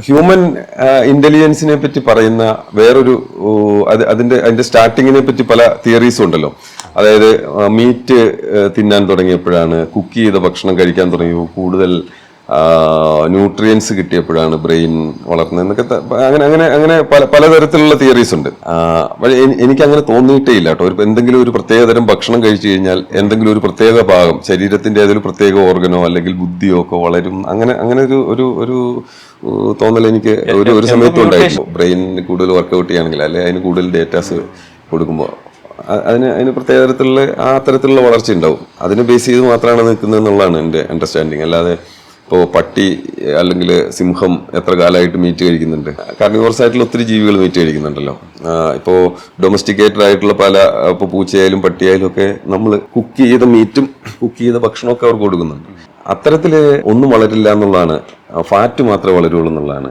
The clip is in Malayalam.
ഹ്യൂമൻ ഇന്റലിജൻസിനെ പറ്റി പറയുന്ന വേറൊരു അതിന്റെ സ്റ്റാർട്ടിങ്ങിനെ പറ്റി പല തിയറീസും ഉണ്ടല്ലോ. അതായത് മീറ്റ് തിന്നാൻ തുടങ്ങിയപ്പോഴാണ്, കുക്ക് ചെയ്ത ഭക്ഷണം കഴിക്കാൻ തുടങ്ങിയപ്പോൾ കൂടുതൽ ന്യൂട്രിയൻസ് കിട്ടിയപ്പോഴാണ് ബ്രെയിൻ വളർന്നത് എന്നൊക്കെ അങ്ങനെ അങ്ങനെ അങ്ങനെ പലതരത്തിലുള്ള തിയറീസ് ഉണ്ട്. എനിക്ക് അങ്ങനെ തോന്നിയിട്ടേ ഇല്ല കേട്ടോ. എന്തെങ്കിലും ഒരു പ്രത്യേകതരം ഭക്ഷണം കഴിച്ചു കഴിഞ്ഞാൽ എന്തെങ്കിലും ഒരു പ്രത്യേക ഭാഗം ശരീരത്തിന്റെ ഏതൊരു പ്രത്യേക ഓർഗനോ അല്ലെങ്കിൽ ബുദ്ധിയോ ഒക്കെ വളരും, അങ്ങനെ അങ്ങനെ ഒരു തോന്നൽ എനിക്ക് ഒരു സമയത്തും ഉണ്ടായിരുന്നു. ബ്രെയിനിന് കൂടുതൽ വർക്കൗട്ട് ചെയ്യുകയാണെങ്കിൽ അല്ലെ അതിന് കൂടുതൽ ഡേറ്റാസ് കൊടുക്കുമ്പോൾ അതിന് പ്രത്യേക തരത്തിലുള്ള തരത്തിലുള്ള വളർച്ച ഉണ്ടാവും. അതിനെ ബേസ് ചെയ്ത് മാത്രമാണ് നിൽക്കുന്നത് എന്നുള്ളതാണ് എൻ്റെ അണ്ടർസ്റ്റാൻഡിങ്. അല്ലാതെ ഇപ്പോൾ പട്ടി അല്ലെങ്കിൽ സിംഹം എത്ര കാലമായിട്ട് മീറ്റ് കഴിക്കുന്നുണ്ട്? കാർണിവോറസ് ആയിട്ടുള്ള ഒത്തിരി ജീവികൾ മീറ്റ് കഴിക്കുന്നുണ്ടല്ലോ. ഇപ്പോൾ ഡൊമസ്റ്റിക്കേറ്റഡ് ആയിട്ടുള്ള ഇപ്പോൾ പൂച്ചയായാലും പട്ടിയായാലും ഒക്കെ നമ്മൾ കുക്ക് ചെയ്ത മീറ്റും കുക്ക് ചെയ്ത ഭക്ഷണമൊക്കെ അവർക്ക് കൊടുക്കുന്നുണ്ട്. അത്തരത്തിൽ ഒന്നും വളരില്ല എന്നുള്ളതാണ്. ഫാറ്റ് മാത്രമേ വളരുള്ളൂ എന്നുള്ളതാണ്.